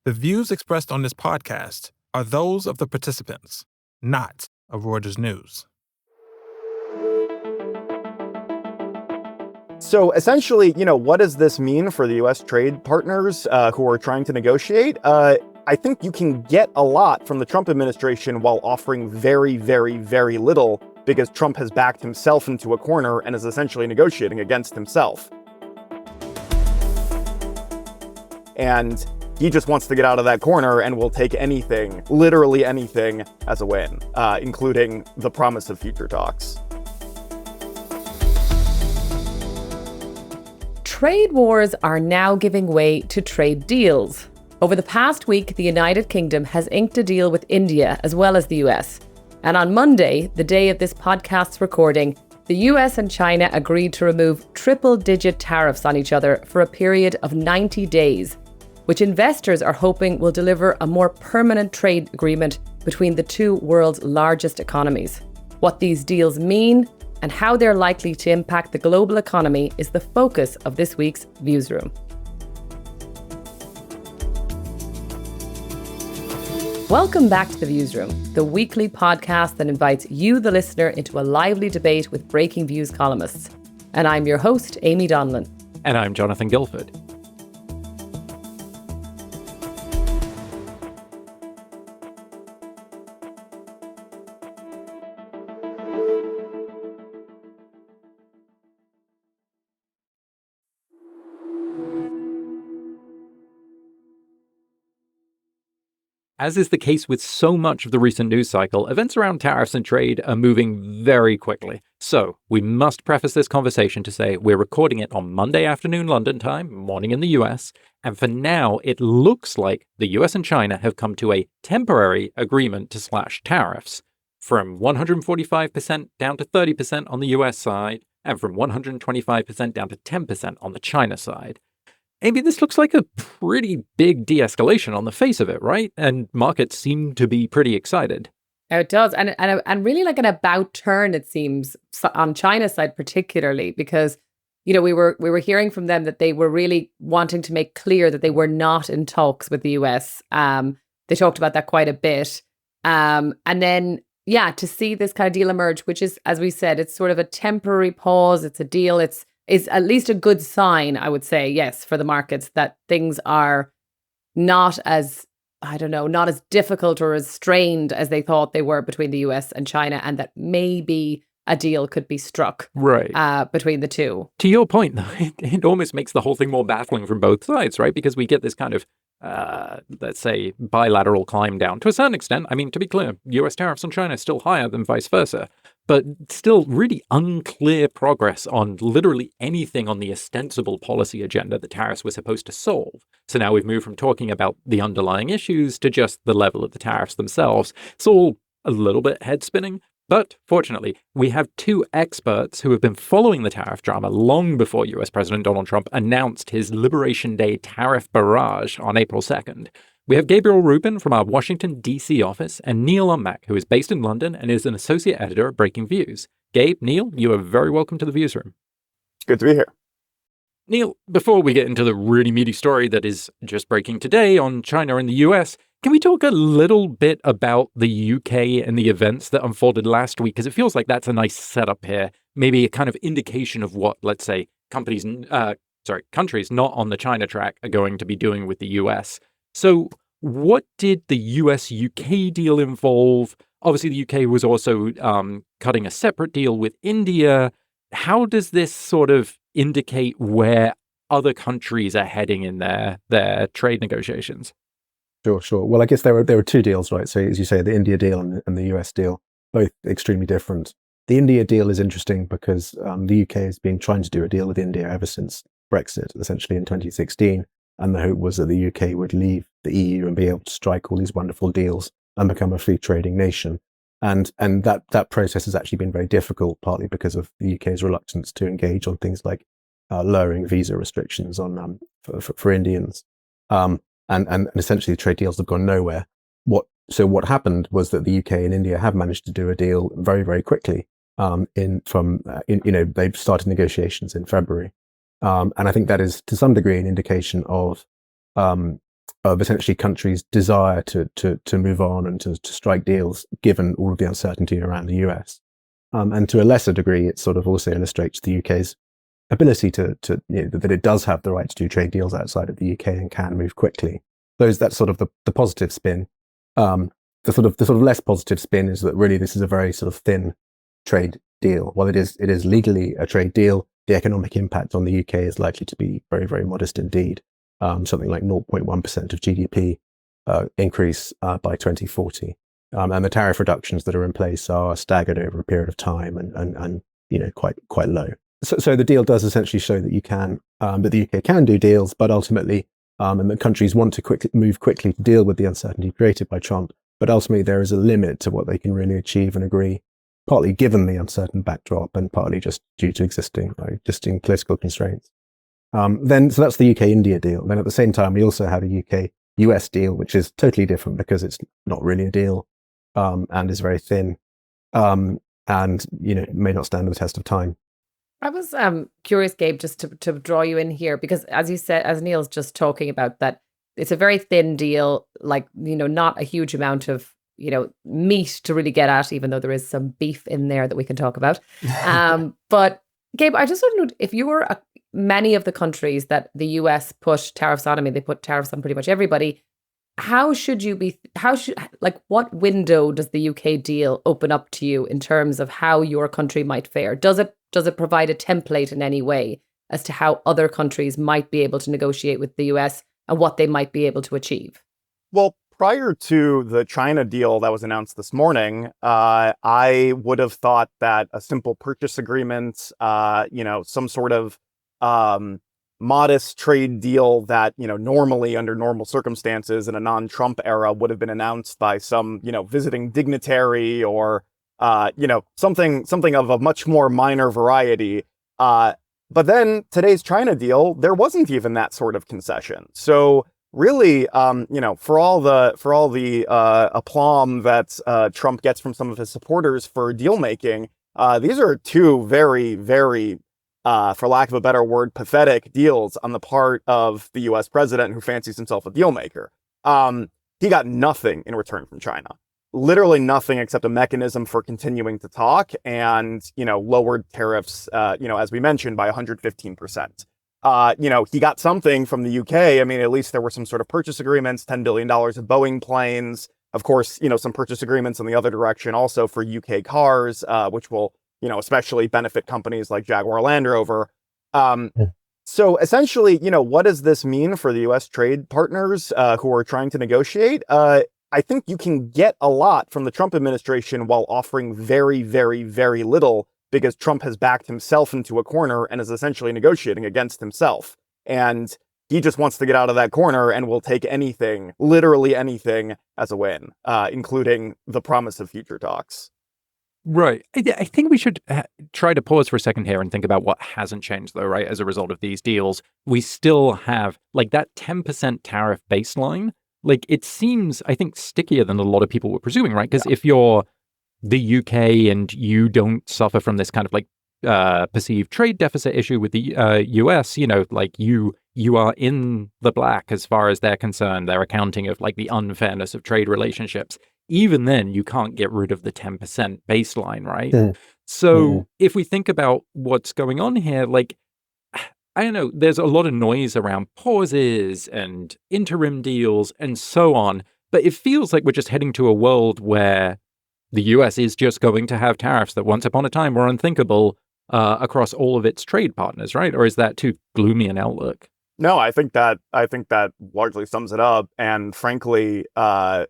The views expressed on this podcast are those of the participants, not of Reuters News. So essentially, what does this mean for the U.S. trade partners who are trying to negotiate? I think you can get a lot from the Trump administration while offering very, very, very little, because Trump has backed himself into a corner and is essentially negotiating against himself. And he just wants to get out of that corner and will take anything, literally anything, as a win, including the promise of future talks. Trade wars are now giving way to trade deals. Over the past week, the United Kingdom has inked a deal with India as well as the US. And on Monday, the day of this podcast's recording, the US and China agreed to remove triple-digit tariffs on each other for a period of 90 days, which investors are hoping will deliver a more permanent trade agreement between the two world's largest economies. What these deals mean and how they're likely to impact the global economy is the focus of this week's Viewsroom. Welcome back to the Viewsroom, the weekly podcast that invites you, the listener, into a lively debate with Breakingviews columnists. And I'm your host, Amy Donlan. And I'm Jonathan Guilford. As is the case with so much of the recent news cycle, events around tariffs and trade are moving very quickly. So we must preface this conversation to say we're recording it on Monday afternoon London time, morning in the US, and for now it looks like the US and China have come to a temporary agreement to slash tariffs from 145% down to 30% on the US side, and from 125% down to 10% on the China side. Amy, this looks like a pretty big de-escalation on the face of it, right? And markets seem to be pretty excited. Oh, it does. And really like an about turn, it seems, on China's side particularly, because, we were hearing from them that they were really wanting to make clear that they were not in talks with the US. They talked about that quite a bit. And then, to see this kind of deal emerge, which is, as we said, it's sort of a temporary pause. It's a deal. Is at least a good sign, I would say, yes, for the markets, that things are not as difficult or as strained as they thought they were between the US and China, and that maybe a deal could be struck between the two. To your point, though, it almost makes the whole thing more baffling from both sides, right? Because we get this kind of, let's say, bilateral climb down. To a certain extent, I mean, to be clear, US tariffs on China are still higher than vice versa. But still really unclear progress on literally anything on the ostensible policy agenda the tariffs were supposed to solve. So now we've moved from talking about the underlying issues to just the level of the tariffs themselves. It's all a little bit head-spinning, but fortunately, we have two experts who have been following the tariff drama long before US President Donald Trump announced his Liberation Day tariff barrage on April 2nd. We have Gabriel Rubin from our Washington, D.C. office, and Neil Umbach, who is based in London and is an associate editor at Breakingviews. Gabe, Neil, you are very welcome to the Viewsroom. Good to be here. Neil, before we get into the really meaty story that is just breaking today on China and the US, can we talk a little bit about the UK and the events that unfolded last week? Because it feels like that's a nice setup here, maybe a kind of indication of what, let's say, countries not on the China track are going to be doing with the US. So what did the US-UK deal involve? Obviously, the UK was also cutting a separate deal with India. How does this sort of indicate where other countries are heading in their trade negotiations? Sure. Well, I guess there were two deals, right? So as you say, the India deal and the US deal, both extremely different. The India deal is interesting because the UK has been trying to do a deal with India ever since Brexit, essentially in 2016. And the hope was that the UK would leave the EU and be able to strike all these wonderful deals and become a free trading nation. And that process has actually been very difficult, partly because of the UK's reluctance to engage on things like lowering visa restrictions on for Indians. And essentially the trade deals have gone nowhere. What happened was that the UK and India have managed to do a deal very, very quickly. They've started negotiations in February. And I think that is to some degree an indication of essentially countries' desire to move on and to strike deals, given all of the uncertainty around the US. And to a lesser degree, it sort of also illustrates the UK's ability that it does have the right to do trade deals outside of the UK and can move quickly. That's sort of the positive spin. The sort of less positive spin is that really this is a very sort of thin trade deal. While it is legally a trade deal, the economic impact on the UK is likely to be very, very modest indeed. Something like 0.1% of GDP increase by 2040. And the tariff reductions that are in place are staggered over a period of time and quite low. So the deal does essentially show that that the UK can do deals, but ultimately, and that countries want to move quickly to deal with the uncertainty created by Trump. But ultimately, there is a limit to what they can really achieve and agree, partly given the uncertain backdrop and partly just due to existing political constraints. So that's the UK-India deal. Then at the same time, we also have a UK-US deal, which is totally different because it's not really a deal and is very thin and may not stand the test of time. I was curious, Gabe, just to draw you in here, because as you said, as Neil's just talking about, that it's a very thin deal, not a huge amount of, meat to really get at, even though there is some beef in there that we can talk about. But Gabe, I just want to know, if you were many of the countries that the US put tariffs on, they put tariffs on pretty much everybody. What window does the UK deal open up to you in terms of how your country might fare? Does it provide a template in any way as to how other countries might be able to negotiate with the US and what they might be able to achieve? Well, prior to the China deal that was announced this morning, I would have thought that a simple purchase agreement, some sort of modest trade deal that, normally under normal circumstances in a non-Trump era would have been announced by some, visiting dignitary or, something of a much more minor variety. But then today's China deal, there wasn't even that sort of concession. So really, for all the aplomb that Trump gets from some of his supporters for deal making, these are two very, very for lack of a better word, pathetic deals on the part of the US president who fancies himself a deal maker. He got nothing in return from China. Literally nothing except a mechanism for continuing to talk and, lowered tariffs, as we mentioned, by 115%. He got something from the UK. At least there were some sort of purchase agreements, $10 billion of Boeing planes. Of course, some purchase agreements in the other direction also for UK cars, which will especially benefit companies like Jaguar Land Rover. So essentially, what does this mean for the US trade partners who are trying to negotiate? I think you can get a lot from the Trump administration while offering very, very, very little, because Trump has backed himself into a corner and is essentially negotiating against himself. And he just wants to get out of that corner and will take anything, literally anything, as a win, including the promise of future talks. Right. I think we should try to pause for a second here and think about what hasn't changed, though, right? As a result of these deals, we still have that 10% tariff baseline. It seems, I think, stickier than a lot of people were presuming, right? Because if you're the UK and you don't suffer from this kind of perceived trade deficit issue with the US, you are in the black as far as they're concerned. They're accounting of the unfairness of trade relationships. Even then, you can't get rid of the 10% baseline, right? Yeah. So if we think about what's going on here, I don't know, there's a lot of noise around pauses and interim deals and so on, but it feels like we're just heading to a world where the US is just going to have tariffs that once upon a time were unthinkable across all of its trade partners, right? Or is that too gloomy an outlook? No, I think that largely sums it up. And frankly, right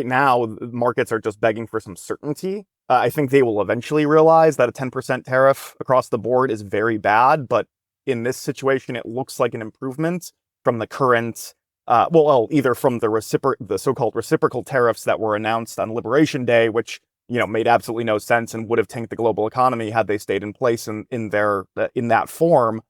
now, markets are just begging for some certainty. I think they will eventually realize that a 10% tariff across the board is very bad. But in this situation, it looks like an improvement from the current, either from the so-called reciprocal tariffs that were announced on Liberation Day, which, made absolutely no sense and would have tanked the global economy had they stayed in place in that form.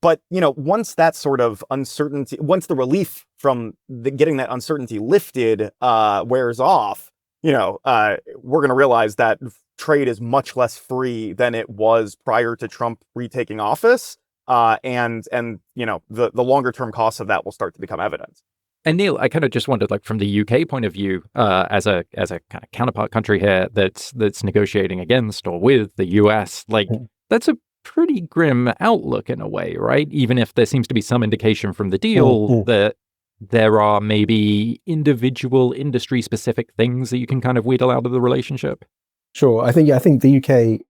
But, once that sort of uncertainty, once the relief from getting that uncertainty lifted wears off, we're going to realize that trade is much less free than it was prior to Trump retaking office. and the longer term costs of that will start to become evident. And Neil, I kind of just wondered, like from the UK point of view, as a kind of counterpart country here that's negotiating against or with the US, like that's a pretty grim outlook in a way, right? Even if there seems to be some indication from the deal that there are maybe individual industry specific things that you can kind of wheedle out of the relationship. Sure. I think the UK,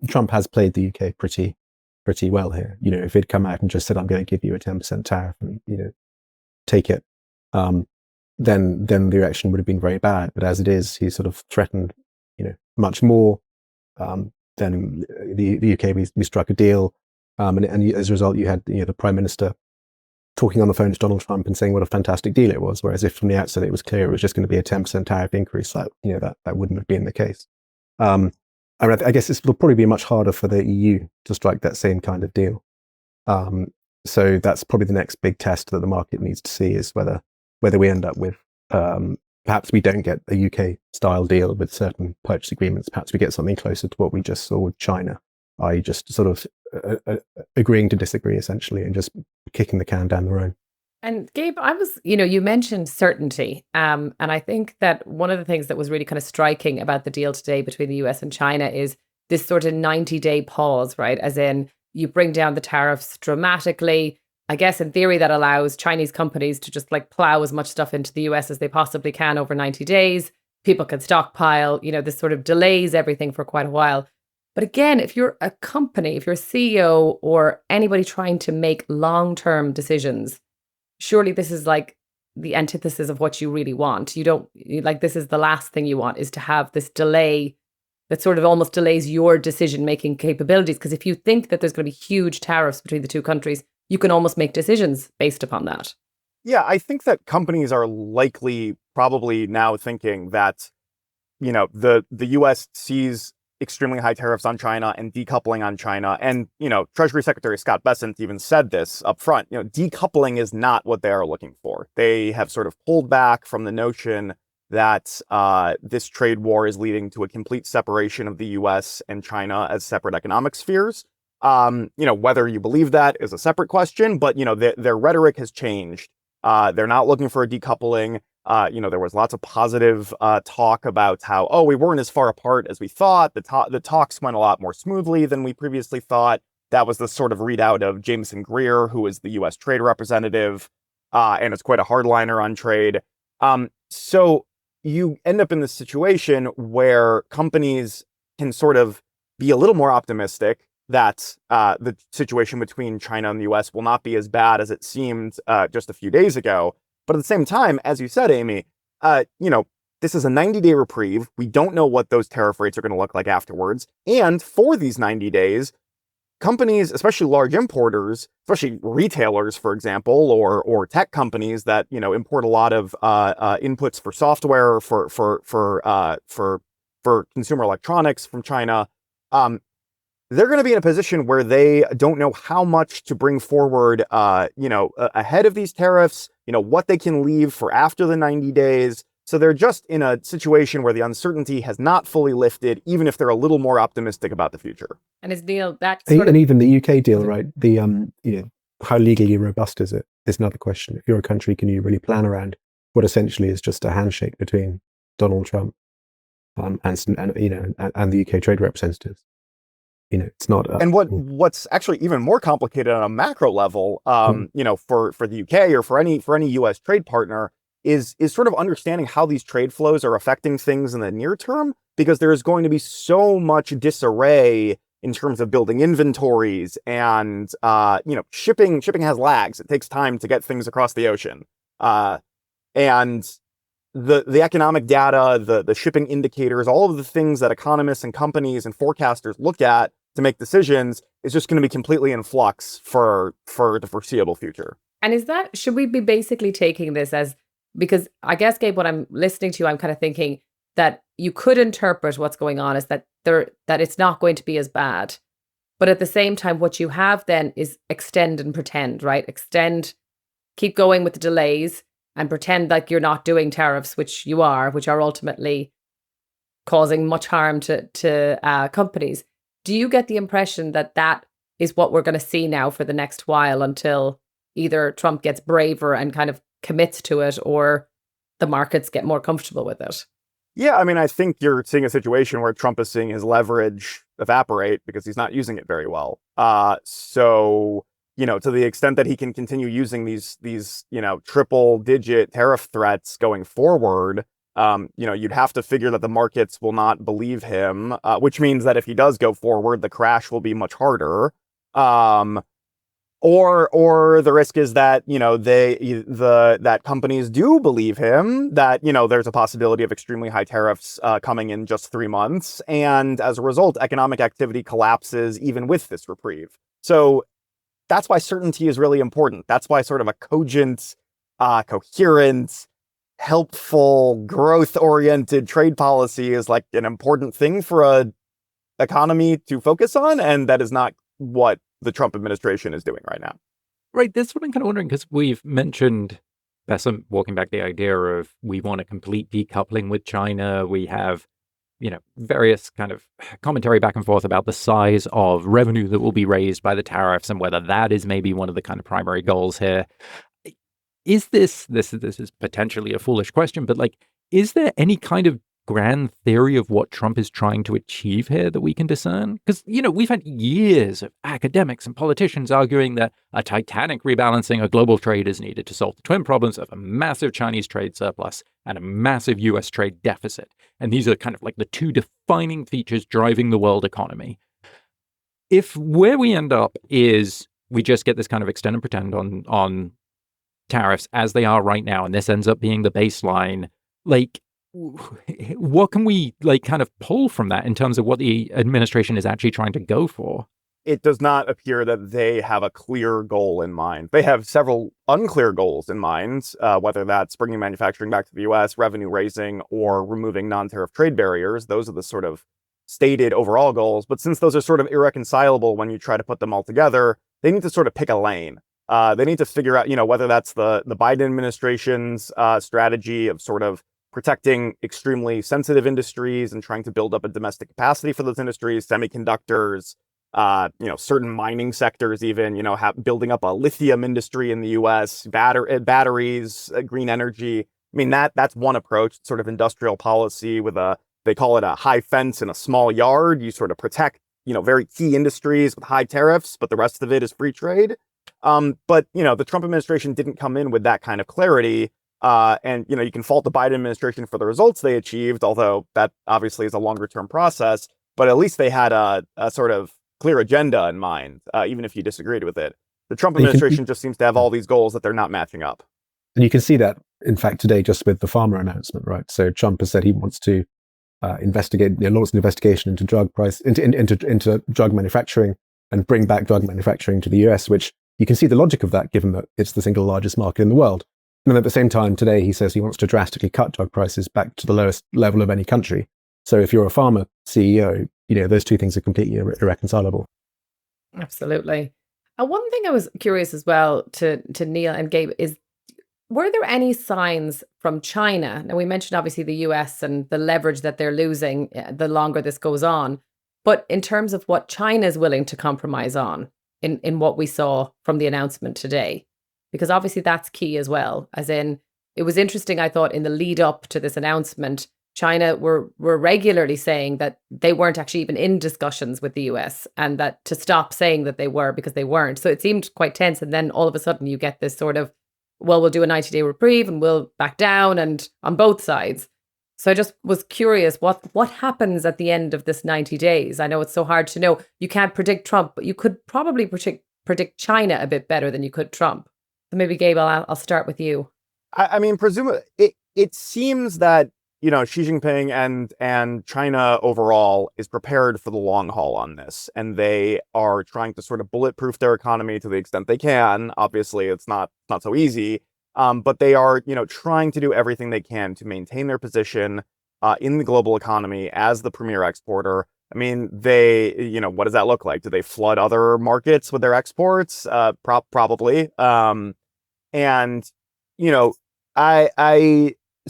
Trump has played the UK pretty well here. If he'd come out and just said, I'm going to give you a 10% tariff and, take it, then the reaction would have been very bad. But as it is, he sort of threatened, much more. Then the UK, we struck a deal. And as a result, you had, the Prime Minister talking on the phone to Donald Trump and saying what a fantastic deal it was. Whereas if from the outset it was clear it was just going to be a 10% tariff increase, that wouldn't have been the case. I guess it'll probably be much harder for the EU to strike that same kind of deal. So that's probably the next big test that the market needs to see, is whether we end up with, perhaps we don't get a UK style deal with certain purchase agreements. Perhaps we get something closer to what we just saw with China, i.e. just sort of agreeing to disagree essentially and just kicking the can down the road. And Gabe, you mentioned certainty. And I think that one of the things that was really kind of striking about the deal today between the US and China is this sort of 90-day pause, right? As in, you bring down the tariffs dramatically. I guess in theory that allows Chinese companies to just like plow as much stuff into the US as they possibly can over 90 days. People can stockpile, this sort of delays everything for quite a while. But again, if you're a company, if you're a CEO or anybody trying to make long-term decisions, surely this is like the antithesis of what you really want. This is the last thing you want, is to have this delay that sort of almost delays your decision-making capabilities. Because if you think that there's going to be huge tariffs between the two countries, you can almost make decisions based upon that. Yeah, I think that companies are probably now thinking that, the US sees extremely high tariffs on China and decoupling on China. And, Treasury Secretary Scott Bessent even said this up front. Decoupling is not what they are looking for. They have sort of pulled back from the notion that this trade war is leading to a complete separation of the US and China as separate economic spheres. Whether you believe that is a separate question, but, their rhetoric has changed. They're not looking for a decoupling. There was lots of positive talk about how, we weren't as far apart as we thought. The talks went a lot more smoothly than we previously thought. That was the sort of readout of Jameson Greer, who is the U.S. trade representative, and is quite a hardliner on trade. So you end up in this situation where companies can sort of be a little more optimistic that the situation between China and the U.S. will not be as bad as it seemed just a few days ago. But at the same time, as you said, Amy, this is a 90-day reprieve. We don't know what those tariff rates are going to look like afterwards. And for these 90 days, companies, especially large importers, especially retailers, for example, or tech companies that import a lot of inputs for software for consumer electronics from China, they're going to be in a position where they don't know how much to bring forward, ahead of these tariffs, what they can leave for after the 90 days. So they're just in a situation where the uncertainty has not fully lifted, even if they're a little more optimistic about the future. And is Neil, and even the UK deal, right? The how legally robust is it? Is another question. If you're a country, can you really plan around what essentially is just a handshake between Donald Trump and the UK trade representatives? It's not. And what's actually even more complicated on a macro level, for the UK or for any US trade partner is sort of understanding how these trade flows are affecting things in the near term, because there is going to be so much disarray in terms of building inventories and shipping has lags. It takes time to get things across the ocean, and the economic data, the shipping indicators, all of the things that economists and companies and forecasters look at to make decisions is just going to be completely in flux for the foreseeable future. And should we be basically taking this as, because I guess, Gabe, what I'm listening to, I'm kind of thinking that you could interpret what's going on as that it's not going to be as bad. But at the same time, what you have then is extend and pretend, right? Extend, keep going with the delays and pretend like you're not doing tariffs, which are ultimately causing much harm to companies. Do you get the impression that is what we're going to see now for the next while until either Trump gets braver and kind of commits to it or the markets get more comfortable with it. Yeah, I mean, I think you're seeing a situation where Trump is seeing his leverage evaporate because he's not using it very well. So, to the extent that he can continue using these triple digit tariff threats going forward, you'd have to figure that the markets will not believe him, which means that if he does go forward, the crash will be much harder. Or the risk is that, that companies do believe him, that, there's a possibility of extremely high tariffs coming in just 3 months. And as a result, economic activity collapses even with this reprieve. So that's why certainty is really important. That's why sort of a cogent, coherent, helpful, growth-oriented trade policy is like an important thing for a economy to focus on. And that is not what the Trump administration is doing right now. Right. That's what I'm kind of wondering, because we've mentioned, Bessem, walking back the idea of we want a complete decoupling with China. We have, various kind of commentary back and forth about the size of revenue that will be raised by the tariffs and whether that is maybe one of the kind of primary goals here. Is this is potentially a foolish question, but is there any kind of grand theory of what Trump is trying to achieve here that we can discern? Because, we've had years of academics and politicians arguing that a titanic rebalancing of global trade is needed to solve the twin problems of a massive Chinese trade surplus and a massive US trade deficit. And these are kind of like the two defining features driving the world economy. If where we end up is we just get this kind of extend and pretend on tariffs as they are right now, and this ends up being the baseline, what can we kind of pull from that in terms of what the administration is actually trying to go for? It does not appear that they have a clear goal in mind. They have several unclear goals in mind, whether that's bringing manufacturing back to the US, revenue raising, or removing non-tariff trade barriers. Those are the sort of stated overall goals. But since those are sort of irreconcilable when you try to put them all together, they need to sort of pick a lane. They need to figure out, whether that's the Biden administration's strategy of sort of protecting extremely sensitive industries and trying to build up a domestic capacity for those industries, semiconductors, certain mining sectors, even, building up a lithium industry in the US, batteries, green energy. I mean, that's one approach, sort of industrial policy with they call it a high fence in a small yard. You sort of protect, very key industries with high tariffs, but the rest of it is free trade. But, the Trump administration didn't come in with that kind of clarity. And, you can fault the Biden administration for the results they achieved, although that obviously is a longer term process. But at least they had a sort of clear agenda in mind, even if you disagreed with it. The Trump administration just seems to have all these goals that they're not matching up. And you can see that, in fact, today, just with the pharma announcement, right? So Trump has said he wants to launch an investigation into into drug manufacturing and bring back drug manufacturing to the US, which you can see the logic of that, given that it's the single largest market in the world. And at the same time, today, he says he wants to drastically cut drug prices back to the lowest level of any country. So if you're a pharma CEO, those two things are completely irreconcilable. Absolutely. One thing I was curious as well to Neil and Gabe is, were there any signs from China? Now, we mentioned obviously the US and the leverage that they're losing the longer this goes on. But in terms of what China is willing to compromise on in what we saw from the announcement today, because obviously that's key as well. As in, it was interesting, I thought, in the lead up to this announcement, China were regularly saying that they weren't actually even in discussions with the US, and that to stop saying that they were, because they weren't. So it seemed quite tense. And then all of a sudden you get this sort of, well, we'll do a 90-day reprieve and we'll back down, and on both sides. So I just was curious, what happens at the end of this 90 days? I know it's so hard to know. You can't predict Trump, but you could probably predict China a bit better than you could Trump. So maybe, Gabe, I'll start with you. I mean, presumably, it seems that, Xi Jinping and China overall is prepared for the long haul on this. And they are trying to sort of bulletproof their economy to the extent they can. Obviously, it's not so easy. But they are, trying to do everything they can to maintain their position in the global economy as the premier exporter. I mean, they, what does that look like? Do they flood other markets with their exports? Probably.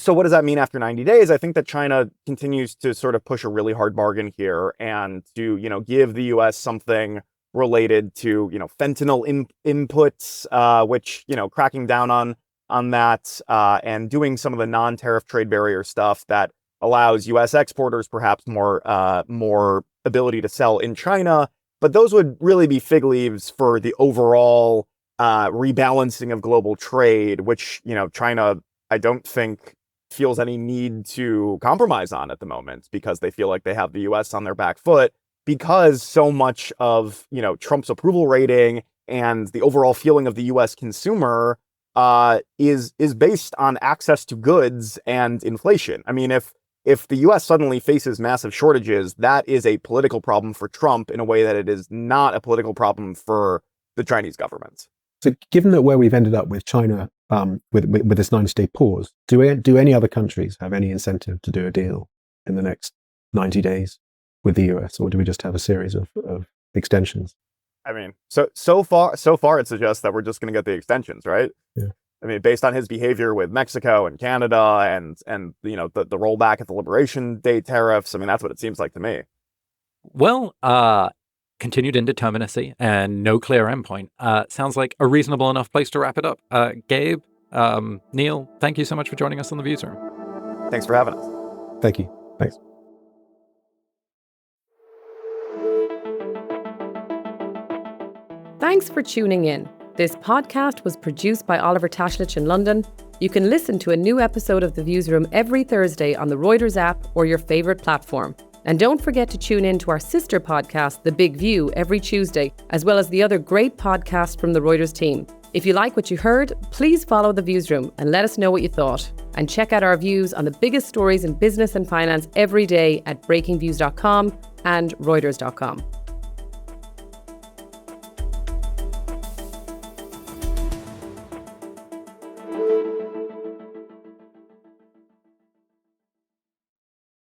So what does that mean after 90 days? I think that China continues to sort of push a really hard bargain here and to, give the US something related to, fentanyl inputs, which, cracking down on that and doing some of the non-tariff trade barrier stuff that allows U.S. exporters perhaps more ability to sell in China. But those would really be fig leaves for the overall rebalancing of global trade, which, China, I don't think feels any need to compromise on at the moment, because they feel like they have the U.S. on their back foot, because so much of, Trump's approval rating and the overall feeling of the U.S. consumer is based on access to goods and inflation. I mean, if the U.S. suddenly faces massive shortages, that is a political problem for Trump in a way that it is not a political problem for the Chinese government. So given that where we've ended up with China with this 90-day pause, do any other countries have any incentive to do a deal in the next 90 days with the US, or do we just have a series of extensions? I mean, so far it suggests that we're just going to get the extensions, right? Yeah. I mean, based on his behavior with Mexico and Canada and the rollback of the Liberation Day tariffs, I mean, that's what it seems like to me. Well, continued indeterminacy and no clear endpoint sounds like a reasonable enough place to wrap it up. Gabe, Neil, thank you so much for joining us on the Viewsroom. Thanks for having us. Thank you. Thanks. Thanks for tuning in. This podcast was produced by Oliver Tashlich in London. You can listen to a new episode of The Viewsroom every Thursday on the Reuters app or your favourite platform. And don't forget to tune in to our sister podcast, The Big View, every Tuesday, as well as the other great podcasts from the Reuters team. If you like what you heard, please follow The Viewsroom and let us know what you thought. And check out our views on the biggest stories in business and finance every day at breakingviews.com and reuters.com.